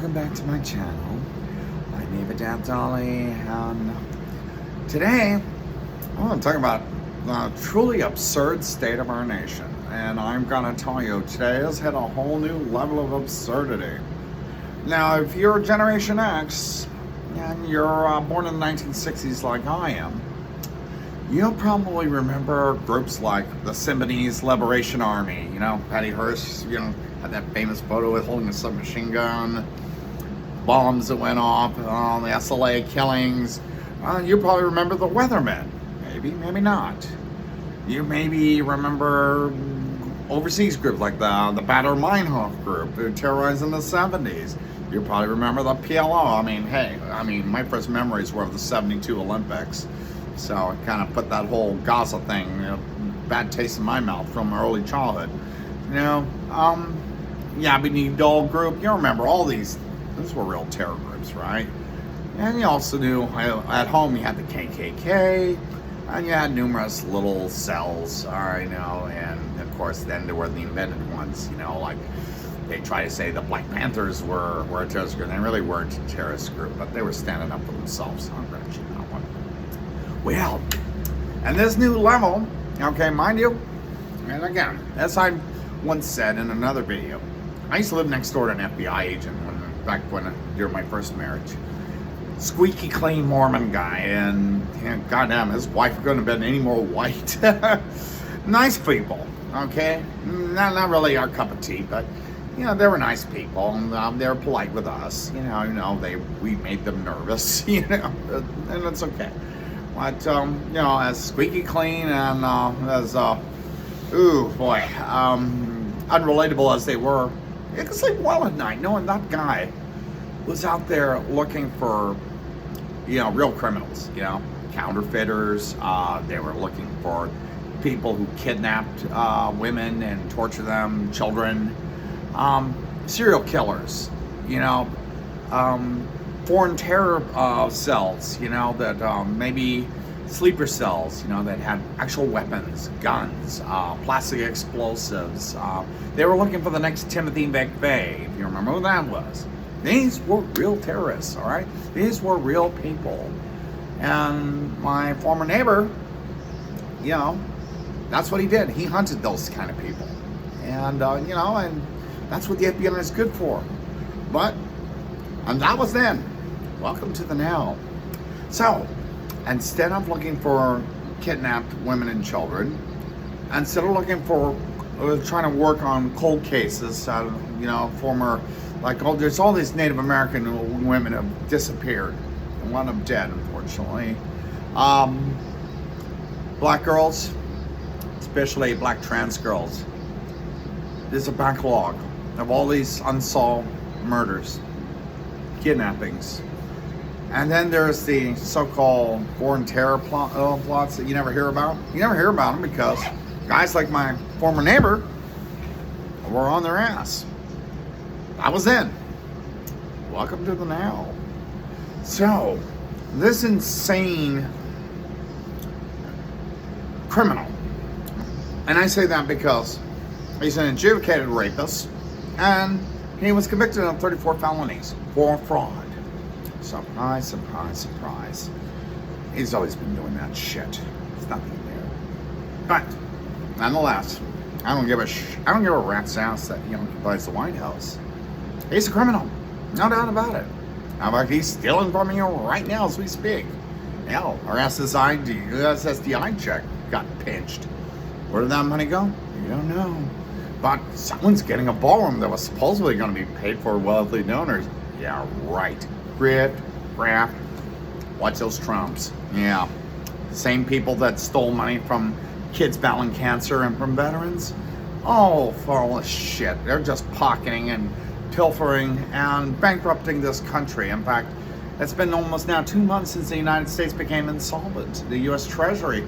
welcome back to my channel. My name is Dan Dolly, and today I want to talk about the truly absurd state of our nation. And I'm going to tell you, today has hit a whole new level of absurdity. Now, if you're Generation X and you're born in the 1960s like I am, you'll probably remember groups like the Symbionese Liberation Army. You know, Patty Hearst, had that famous photo with holding a submachine gun, bombs that went off, the SLA killings. You probably remember the Weathermen. Maybe, maybe not. You maybe remember overseas groups like the Bader Meinhof group who terrorized in the 70s. You probably remember the PLO. My first memories were of the 72 Olympics. So it kind of put that whole Gaza thing, bad taste in my mouth from early childhood. Yabini Dole group, you remember all these were real terror groups, right? And you also knew, at home you had the KKK, and you had numerous little cells, and of course then there were the invented ones, like they try to say the Black Panthers were a terrorist group. They really weren't a terrorist group, but they were standing up for themselves. I'm going to cheat that one. Well, and this new level, okay, mind you, and again, as I once said in another video, I used to live next door to an FBI agent during my first marriage. Squeaky clean Mormon guy, and goddamn, his wife couldn't have been any more white. Nice people, okay? Not really our cup of tea, but they were nice people, and they were polite with us. We made them nervous, and it's okay. But as squeaky clean and unrelatable as they were, you could sleep well at night knowing that guy was out there looking for, real criminals, counterfeiters. They were looking for people who kidnapped women and tortured them, children, serial killers, foreign terror cells, that maybe sleeper cells, that had actual weapons, guns, plastic explosives. They were looking for the next Timothy McVeigh, if you remember who that was. These were real terrorists, all right? These were real people. And my former neighbor, that's what he did. He hunted those kind of people. And, and that's what the FBI is good for. And that was then. Welcome to the now. So, instead of looking for kidnapped women and children, instead of looking for, trying to work on cold cases, former, there's all these Native American women have disappeared, and one of them dead, unfortunately. Black girls, especially black trans girls, there's a backlog of all these unsolved murders, kidnappings. And then there's the so-called foreign terror plots that you never hear about. You never hear about them because guys like my former neighbor were on their ass. I was then. Welcome to the now. So, this insane criminal, and I say that because he's an adjudicated rapist, and he was convicted of 34 felonies for fraud. Surprise, surprise, surprise. He's always been doing that shit. It's nothing new. But, nonetheless, I don't give a rat's ass that he occupies the White House. He's a criminal. No doubt about it. How about he's stealing from you right now as we speak? Hell, our SSDI check got pinched. Where did that money go? You don't know. But someone's getting a ballroom that was supposedly going to be paid for wealthy donors. Yeah, right. Grift, graft, watch those Trumps. Yeah. The same people that stole money from kids battling cancer and from veterans. Oh, for all this shit. They're just pocketing and pilfering and bankrupting this country. In fact, it's been almost now 2 months since the United States became insolvent. The U.S. Treasury,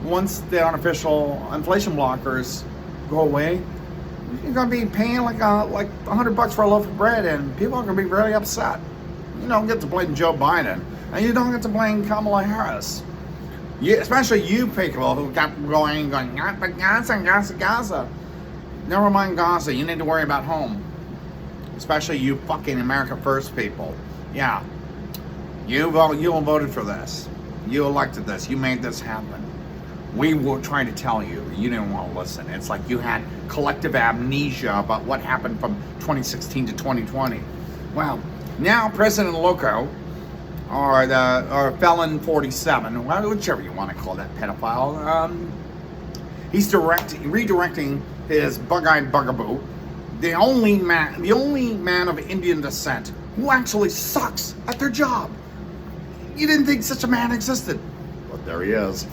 once the unofficial inflation blockers go away, you're going to be paying like $100 for a loaf of bread, and people are going to be very upset. You don't get to blame Joe Biden, and you don't get to blame Kamala Harris. Especially you people who kept going, Gaza. Never mind Gaza, you need to worry about home. especially you fucking America First people. Yeah, you voted for this. You elected this. You made this happen. We were trying to tell you. You didn't want to listen. It's like you had collective amnesia about what happened from 2016 to 2020. Well, now President Loco, or Felon 47, whichever you want to call that pedophile, he's redirecting his bug-eyed bugaboo, the only man of Indian descent who actually sucks at their job. You didn't think such a man existed, but there he is.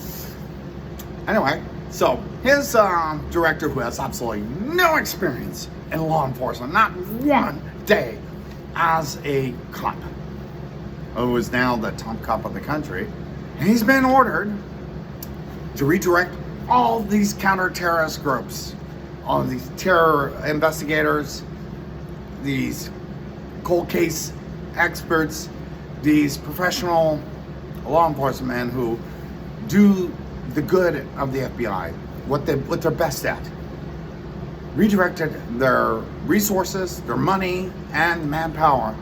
Anyway, so his director, who has absolutely no experience in law enforcement, not one day as a cop, who is now the top cop of the country, and he's been ordered to redirect all these counter-terrorist groups, all these terror investigators, these cold case experts, these professional law enforcement men who do the good of the FBI, what they're best at. Redirected their resources, their money, and manpower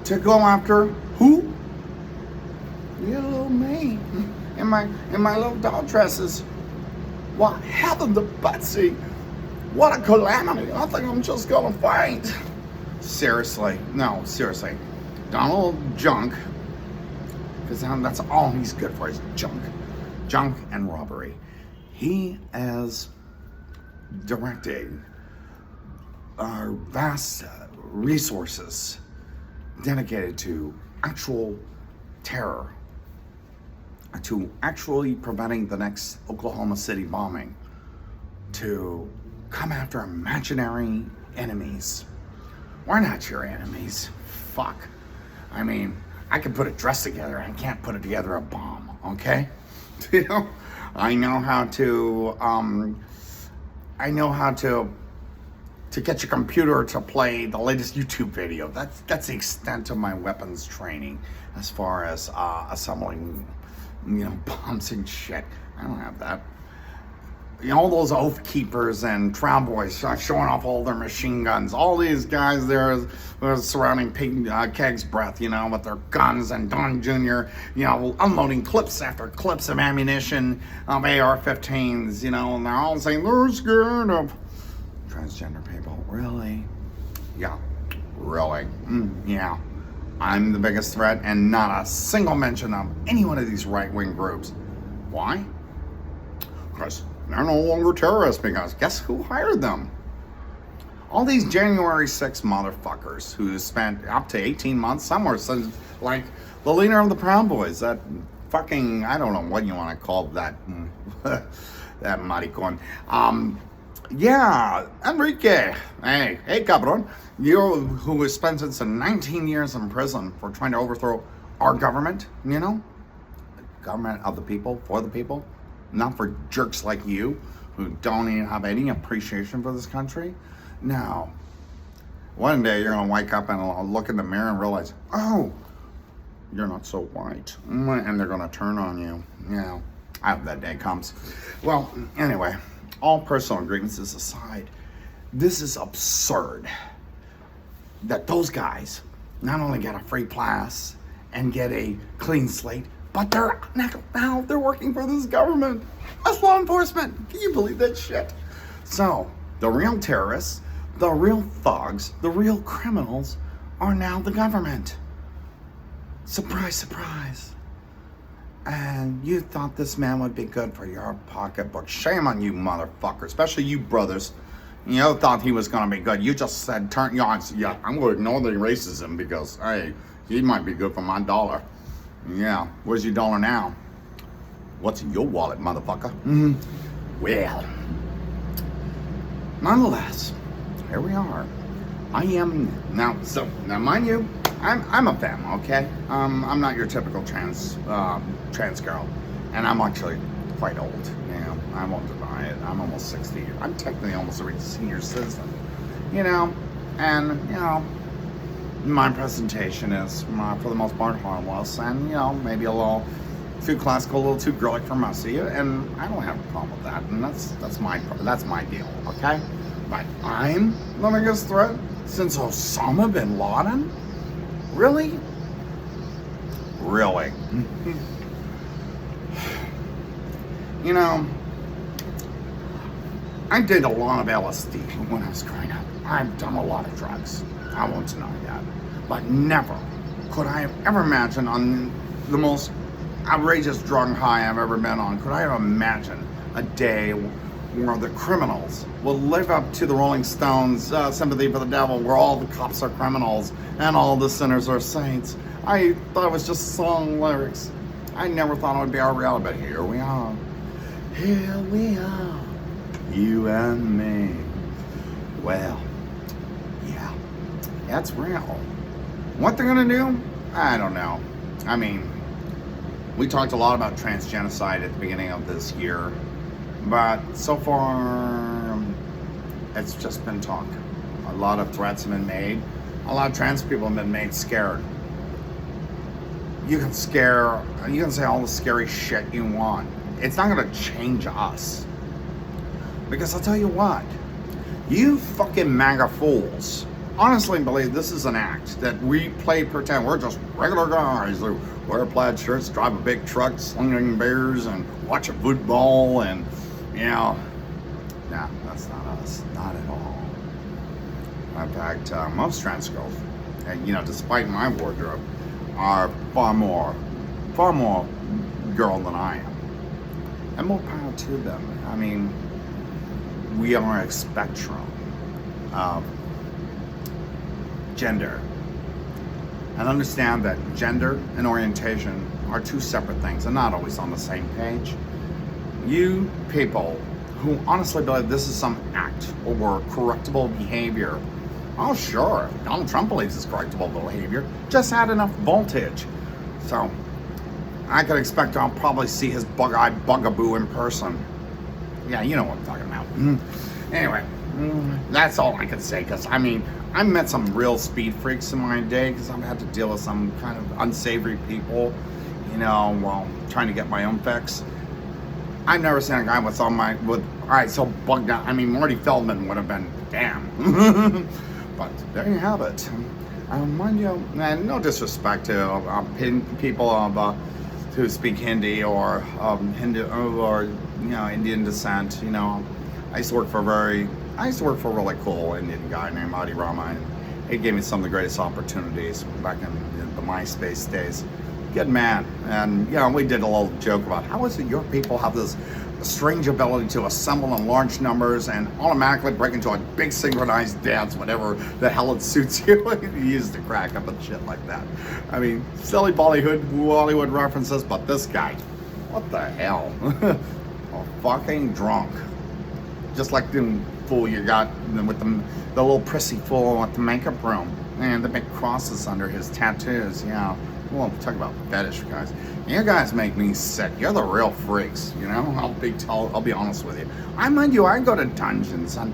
to go after who? You little me in my little doll dresses. What happened to Betsy? What a calamity! I think I'm just gonna faint. Seriously, Donald Junk, because that's all he's good for is junk and robbery. He is directing our vast resources dedicated to actual terror, to actually preventing the next Oklahoma City bombing, to come after imaginary enemies. We're not your enemies. Fuck. I mean, I can put a dress together. I can't put it together a bomb, okay? You know, I know how to get your computer to play the latest YouTube video. That's the extent of my weapons training as far as assembling, bombs and shit. I don't have that. All those oath keepers and Trout Boys showing off all their machine guns. All these guys there surrounding Keg's breath, with their guns, and Don Jr., unloading clips after clips of ammunition of AR-15s, and they're all saying they're scared of transgender people. Really? Yeah. Really? Yeah. I'm the biggest threat, and not a single mention of any one of these right-wing groups. Why? Because they're no longer terrorists, because guess who hired them? All these January 6 motherfuckers who spent up to 18 months somewhere, like the leader of the Proud Boys, that fucking, I don't know what you want to call that, that maricon. Yeah, Enrique. Hey, cabron. You who was sentenced 19 years in prison for trying to overthrow our government, government of the people, for the people. Not for jerks like you who don't even have any appreciation for this country. No. One day you're going to wake up and look in the mirror and realize, oh, you're not so white. And they're going to turn on you. I hope that day comes. Well, anyway, all personal grievances aside, this is absurd that those guys not only get a free pass and get a clean slate, but now they're working for this government as law enforcement. Can you believe that shit? So, the real terrorists, the real thugs, the real criminals are now the government. Surprise, surprise. And you thought this man would be good for your pocketbook. Shame on you, motherfucker, especially you brothers. You thought he was going to be good. You just said, I'm going to ignore the racism because, hey, he might be good for my dollar. Yeah, where's your dollar now? What's in your wallet, motherfucker? Well, nonetheless, here we are. I am now. So now, mind you, I'm a femme, okay? I'm not your typical trans girl, and I'm actually quite old. I won't deny it. I'm almost 60. I'm technically almost a senior citizen, and my presentation is, for the most part, harmless, and maybe a little too classical, a little too girly for most of you, and I don't have a problem with that, and that's my deal, okay? But I'm the biggest threat Since Osama Bin Laden? Really? Really? You know, I did a lot of LSD when I was growing up. I've done a lot of drugs. I won't deny that. But never could I have ever imagined on the most outrageous drug high I've ever been on, could I have imagined a day where the criminals will live up to the Rolling Stones' Sympathy for the Devil, where all the cops are criminals and all the sinners are saints. I thought it was just song lyrics. I never thought it would be our reality, but here we are. Here we are, you and me. Well, yeah, that's real. What they're gonna do? I don't know. I mean, we talked a lot about transgenocide at the beginning of this year, but so far, it's just been talk. A lot of threats have been made. A lot of trans people have been made scared. You can say all the scary shit you want. It's not gonna change us. Because I'll tell you what, you fucking MAGA fools honestly believe this is an act, that we play pretend. We're just regular guys who wear plaid shirts, drive a big truck, slinging beers, and watch a football, and, you know, nah, that's not us, not at all. In fact, most trans girls, and, you know, despite my wardrobe, are far more girl than I am. And more power to them. I mean, we are a spectrum of gender. And understand that gender and orientation are two separate things and not always on the same page. You people who honestly believe this is some act or correctable behavior, oh sure, Donald Trump believes it's correctable behavior, just add enough voltage. So, I could expect I'll probably see his bug-eyed bugaboo in person. Yeah, you know what I'm talking about. Anyway, that's all I could say, because, I mean, I met some real speed freaks in my day, because I've had to deal with some kind of unsavory people, you know, while trying to get my own fix. I've never seen a guy alright, so bugged out. I mean, Marty Feldman would have been, damn. But there you have it. Mind you, and no disrespect to people who speak Hindi or Hindu or, you know, Indian descent. You know, I used to work for a really cool Indian guy named Adi Rama, and he gave me some of the greatest opportunities back in the MySpace days. Good man. And, you know, we did a little joke about how is it your people have this strange ability to assemble in large numbers and automatically break into a big synchronized dance, whatever the hell it suits you. He used to crack up and shit like that. I mean, silly Bollywood references, but this guy, what the hell? A fucking drunk. Just like the fool you got with the little prissy fool with the makeup room and the big crosses under his tattoos, yeah. Well, talk about fetish, guys. You guys make me sick. You're the real freaks, you know? I'll be honest with you. I go to dungeons and,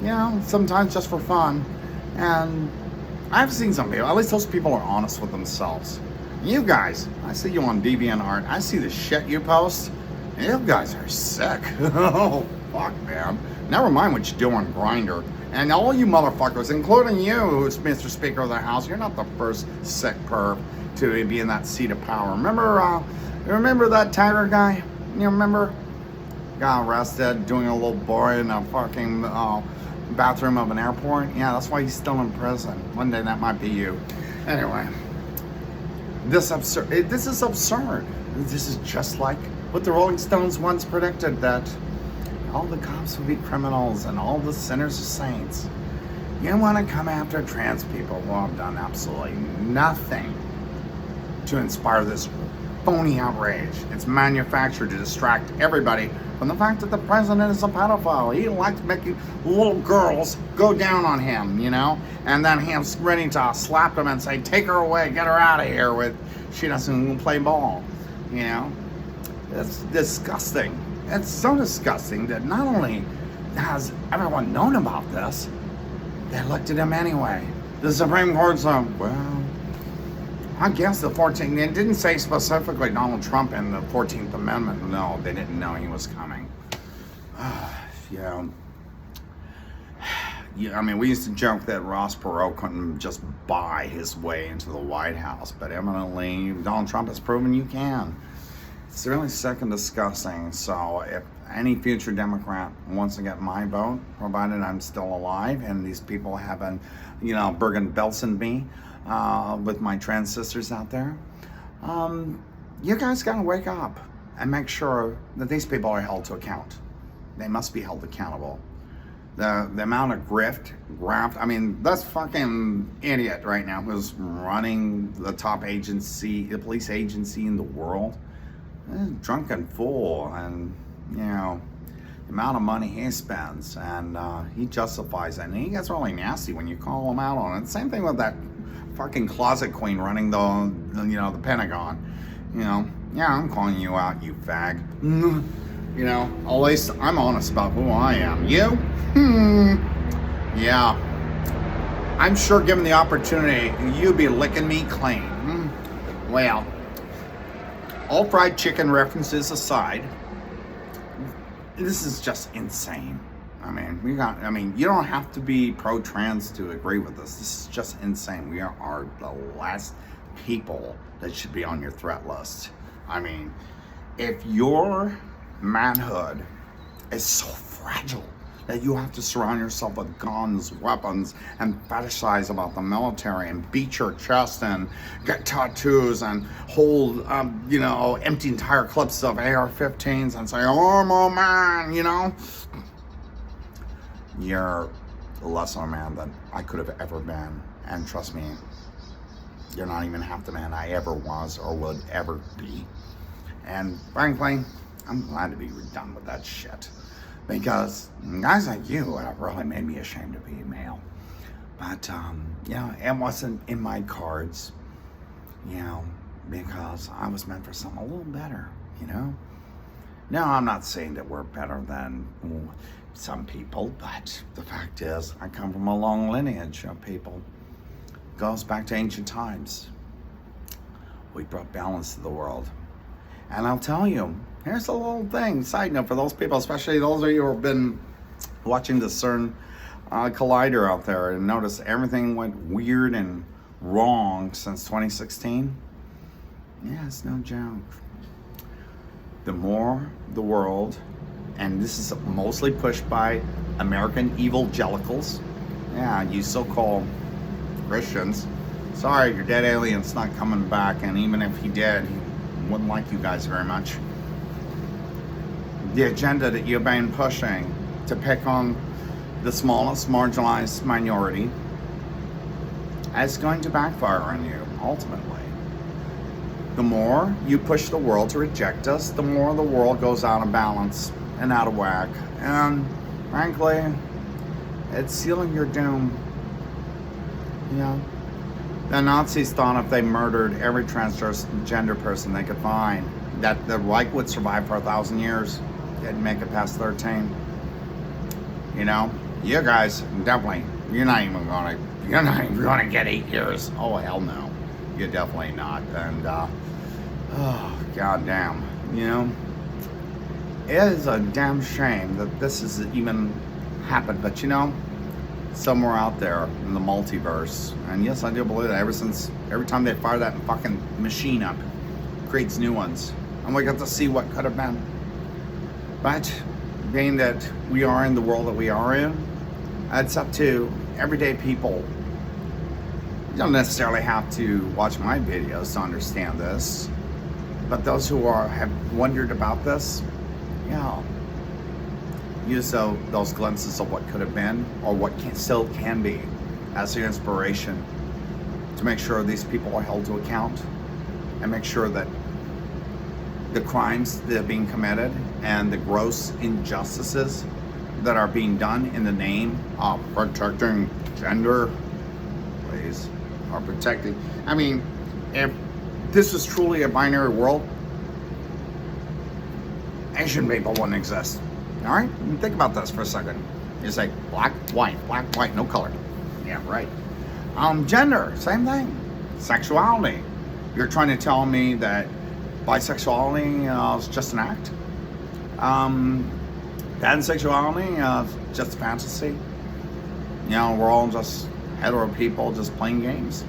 you know, sometimes just for fun. And I've seen some people, at least those people are honest with themselves. You guys, I see you on DeviantArt. I see the shit you post. You guys are sick. Oh, fuck, man. Never mind what you do on Grindr. And all you motherfuckers, including you, who's Mr. Speaker of the House, you're not the first sick perv to be in that seat of power. Remember that Tiger guy? You remember? Got arrested doing a little boy in a fucking bathroom of an airport? Yeah, that's why he's still in prison. One day that might be you. Anyway, this is absurd. This is just like what the Rolling Stones once predicted, that all the cops will be criminals and all the sinners are saints. You want to come after trans people? Well, I've done absolutely nothing to inspire this phony outrage. It's manufactured to distract everybody from the fact that the president is a pedophile. He likes making little girls go down on him, you know, and then him ready to slap them and say, take her away, get her out of here, she doesn't play ball, you know. It's disgusting. It's so disgusting that not only has everyone known about this, they elected him anyway. The Supreme Court said, well, I guess the 14th, it didn't say specifically Donald Trump in the 14th Amendment. No, they didn't know he was coming. Yeah. I mean, we used to joke that Ross Perot couldn't just buy his way into the White House, but evidently Donald Trump has proven you can. It's really sick and disgusting. So if any future Democrat wants to get my vote, provided I'm still alive and these people haven't, Bergen-Belsen me with my trans sisters out there, you guys gotta wake up and make sure that these people are held to account. They must be held accountable. The amount of graft, I mean, this fucking idiot right now who's running the top agency, the police agency in the world, is a drunken fool, and, the amount of money he spends, and he justifies it, and he gets really nasty when you call him out on it. Same thing with that fucking closet queen running the Pentagon. I'm calling you out, you fag. At least I'm honest about who I am. You? Yeah. I'm sure given the opportunity, you'd be licking me clean. Well, all fried chicken references aside, this is just insane. I mean, you don't have to be pro-trans to agree with this. This is just insane. We are the last people that should be on your threat list. I mean, if your manhood is so fragile that you have to surround yourself with guns, weapons, and fetishize about the military and beat your chest and get tattoos and hold, empty entire clips of AR-15s and say, oh, I'm a man, you're less of a man than I could have ever been. And trust me, you're not even half the man I ever was or would ever be. And frankly, I'm glad to be done with that shit. Because guys like you have really made me ashamed to be a male. But, it wasn't in my cards, because I was meant for something a little better, Now, I'm not saying that we're better than some people, but the fact is, I come from a long lineage of people. It goes back to ancient times. We brought balance to the world. And I'll tell you, here's a little thing, side note for those people, especially those of you who have been watching the CERN Collider out there and notice everything went weird and wrong since 2016. Yeah, it's no joke. The more the world, and this is mostly pushed by American evangelicals, you so-called Christians, sorry, your dead alien's not coming back, and even if he did, he wouldn't like you guys very much. The agenda that you've been pushing to pick on the smallest marginalized minority is going to backfire on you, ultimately. The more you push the world to reject us, the more the world goes out of balance and out of whack. And frankly, it's sealing your doom. The Nazis thought if they murdered every transgender person they could find, that the Reich would survive for 1,000 years. Didn't make it past 13. You guys definitely, you're not even gonna get 8 years. Oh, hell no. You're definitely not. And, goddamn, it is a damn shame that this has even happened. But, somewhere out there in the multiverse, and yes, I do believe that every time they fire that fucking machine up, creates new ones. And we got to see what could have been. But being that we are in the world that we are in, it's up to everyday people. You don't necessarily have to watch my videos to understand this, but those who have wondered about this, use those glimpses of what could have been or what still can be as an inspiration to make sure these people are held to account and make sure that the crimes that are being committed and the gross injustices that are being done in the name of protecting gender, please, are protecting. I mean, if this was truly a binary world, Asian people wouldn't exist. All right? Think about this for a second. You say black, white, no color. Yeah, right. Gender, same thing. Sexuality. You're trying to tell me that bisexuality is just an act? Pansexuality is just fantasy? You know, we're all just hetero people just playing games.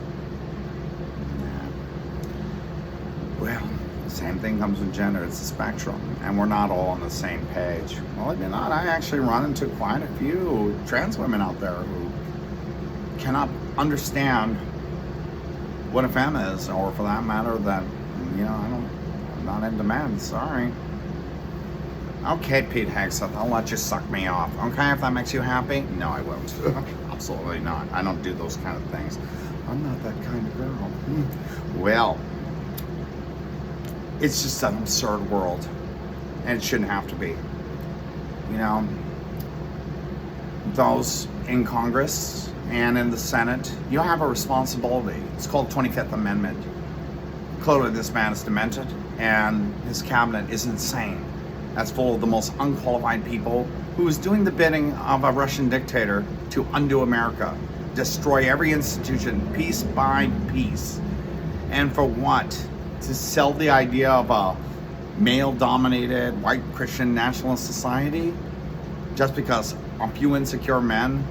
Well, same thing comes with gender. It's a spectrum, and we're not all on the same page. Well, if you're not, I actually run into quite a few trans women out there who cannot understand what a femme is, or for that matter, that, you know, I'm not into men. Sorry. Okay, Pete Hegseth, I'll let you suck me off. Okay, if that makes you happy? No, I won't. Absolutely not. I don't do those kind of things. I'm not that kind of girl. Well, it's just an absurd world, and it shouldn't have to be. You know, those in Congress and in the Senate, you have a responsibility. It's called 25th Amendment. Clearly, this man is demented, and his cabinet is insane. That's full of the most unqualified people who is doing the bidding of a Russian dictator to undo America, destroy every institution piece by piece. And for what? To sell the idea of a male-dominated, white Christian nationalist society? Just because a few insecure men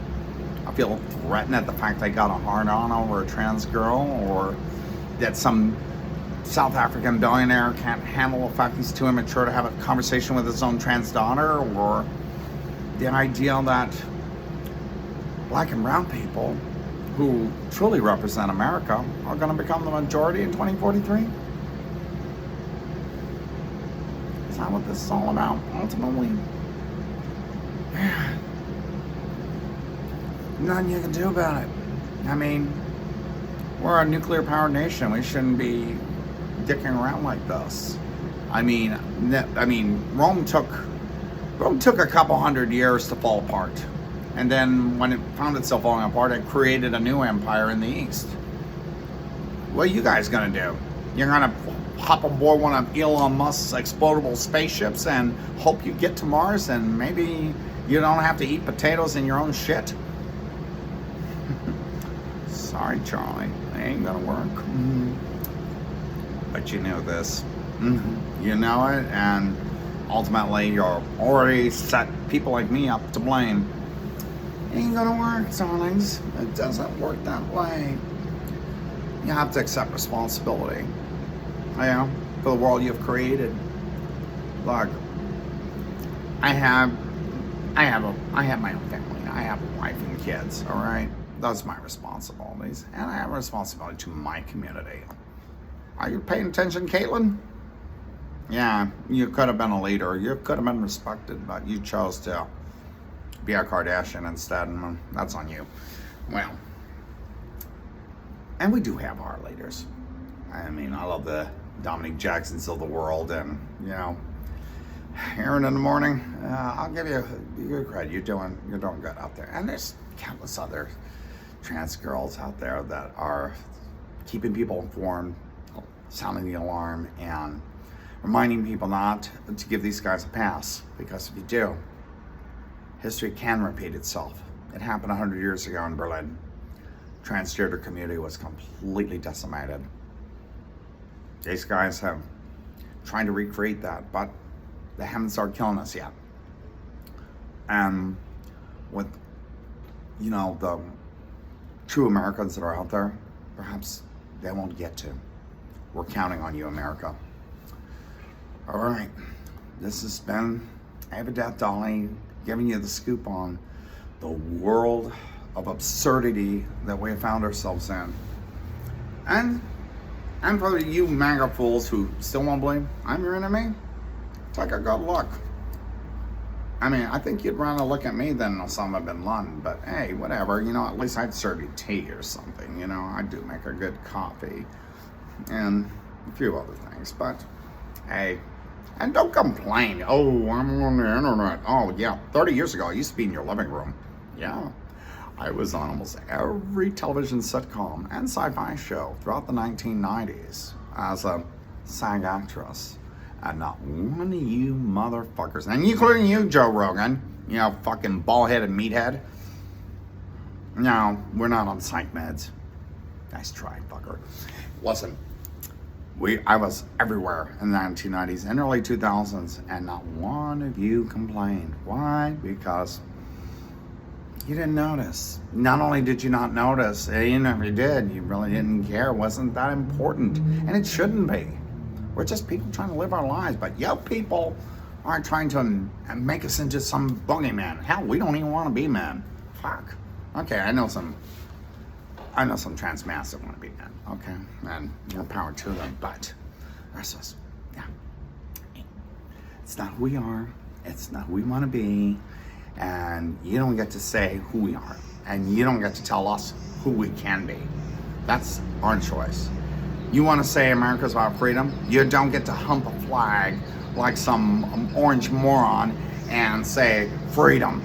feel threatened at the fact they got a hard-on over a trans girl, or that some South African billionaire can't handle the fact he's too immature to have a conversation with his own trans daughter, or the idea that black and brown people who truly represent America are going to become the majority in 2043? Is that what this is all about, ultimately? Nothing you can do about it. I mean, we're a nuclear-powered nation. We shouldn't be dicking around like this. I mean, Rome took a couple hundred years to fall apart, and then when it found itself falling apart, it created a new empire in the east. What are you guys gonna do? You're gonna hop aboard one of Elon Musk's explodable spaceships and hope you get to Mars, and maybe you don't have to eat potatoes in your own shit? Sorry, Charlie, it ain't gonna work. But you know this. You know it, and ultimately you're already set people like me up to blame. It ain't gonna work, darlings. It doesn't work that way. You have to accept responsibility, you know, for the world you've created. Look, I have my own family. I have a wife and kids, all right? Those are my responsibilities, and I have a responsibility to my community. Are you paying attention, Caitlin? Yeah, you could have been a leader. You could have been respected, but you chose to be a Kardashian instead, and that's on you. Well, and we do have our leaders. I mean, I love the Dominic Jacksons of the world, and, you know, Aaron in the morning, I'll give you good credit. You're doing good out there. And there's countless other trans girls out there that are keeping people informed, sounding the alarm, and reminding people not to give these guys a pass, because if you do, history can repeat itself. It happened 100 years ago in Berlin. Transgender community was completely decimated. These guys have tried to recreate that, but they haven't started killing us yet. And with, you know, the true Americans that are out there, perhaps they won't get to. We're counting on you, America. All right, this has been Ava Death Dolly giving you the scoop on the world of absurdity that we have found ourselves in. And for you MAGA fools who still won't believe I'm your enemy, take a good look. I mean, I think you'd rather look at me than Osama Bin Laden, but hey, whatever, you know, at least I'd serve you tea or something, you know, I do make a good coffee, and a few other things, but hey, and don't complain, oh, I'm on the internet. Oh yeah, 30 years ago, I used to be in your living room. Yeah, I was on almost every television sitcom and sci-fi show throughout the 1990s as a SAG actress. And not one of you motherfuckers, and including you, Joe Rogan, you know, fucking bald-headed meathead. No, we're not on psych meds. Nice try, fucker. Listen, I was everywhere in the 1990s and early 2000s, and not one of you complained. Why? Because You didn't notice. Not only did you not notice, even if you did, you really didn't care. It wasn't that important. And it shouldn't be. We're just people trying to live our lives. But you people aren't trying to make us into some boogeyman. Hell, we don't even want to be men. Fuck. Okay, I know some trans males that want to be men. Okay? And more power to them. But that's us. Yeah. It's not who we are. It's not who we want to be. And you don't get to say who we are. And you don't get to tell us who we can be. That's our choice. You want to say America's about freedom? You don't get to hump a flag like some orange moron and say freedom.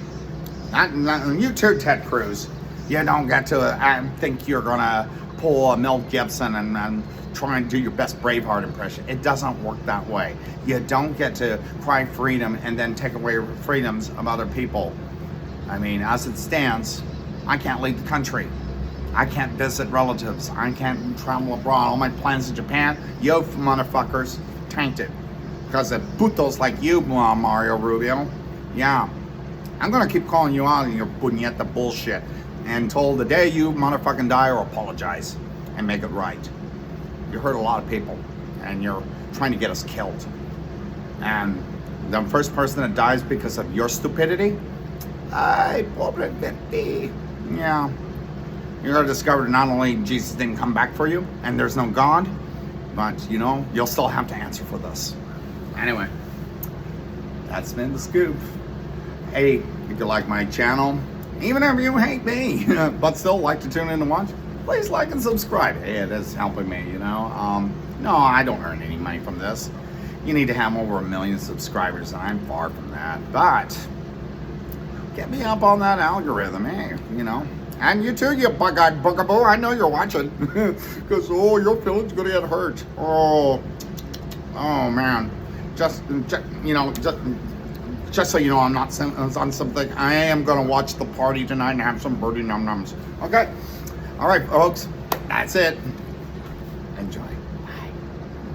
Not you too, Ted Cruz. You don't get to think you're going to pull a Mel Gibson and try and do your best Braveheart impression. It doesn't work that way. You don't get to cry freedom and then take away freedoms of other people. I mean, as it stands, I can't leave the country. I can't visit relatives. I can't travel abroad. All my plans in Japan, yo motherfuckers, tainted. Because of putos like you, Mario Rubio. Yeah. I'm going to keep calling you out on your puñeta bullshit until the day you motherfucking die or apologize and make it right. You hurt a lot of people, and you're trying to get us killed. And the first person that dies because of your stupidity, ay, pobre de ti. Yeah. You're going to discover not only Jesus didn't come back for you, and there's no God, but, you know, you'll still have to answer for this. Anyway, that's been the scoop. Hey, if you like my channel, even if you hate me, but still like to tune in and watch, please like and subscribe. Hey, it is helping me, you know. No, I don't earn any money from this. You need to have over 1 million subscribers, and I'm far from that. But get me up on that algorithm, hey, you know. And you too, you bug-eyed boogaboo. I know you're watching. Because, oh, your feelings going to get hurt. Oh, man. Just you know, just so you know, I'm not on something. I am going to watch the party tonight and have some birdie num-nums. Okay. All right, folks. That's it. Enjoy.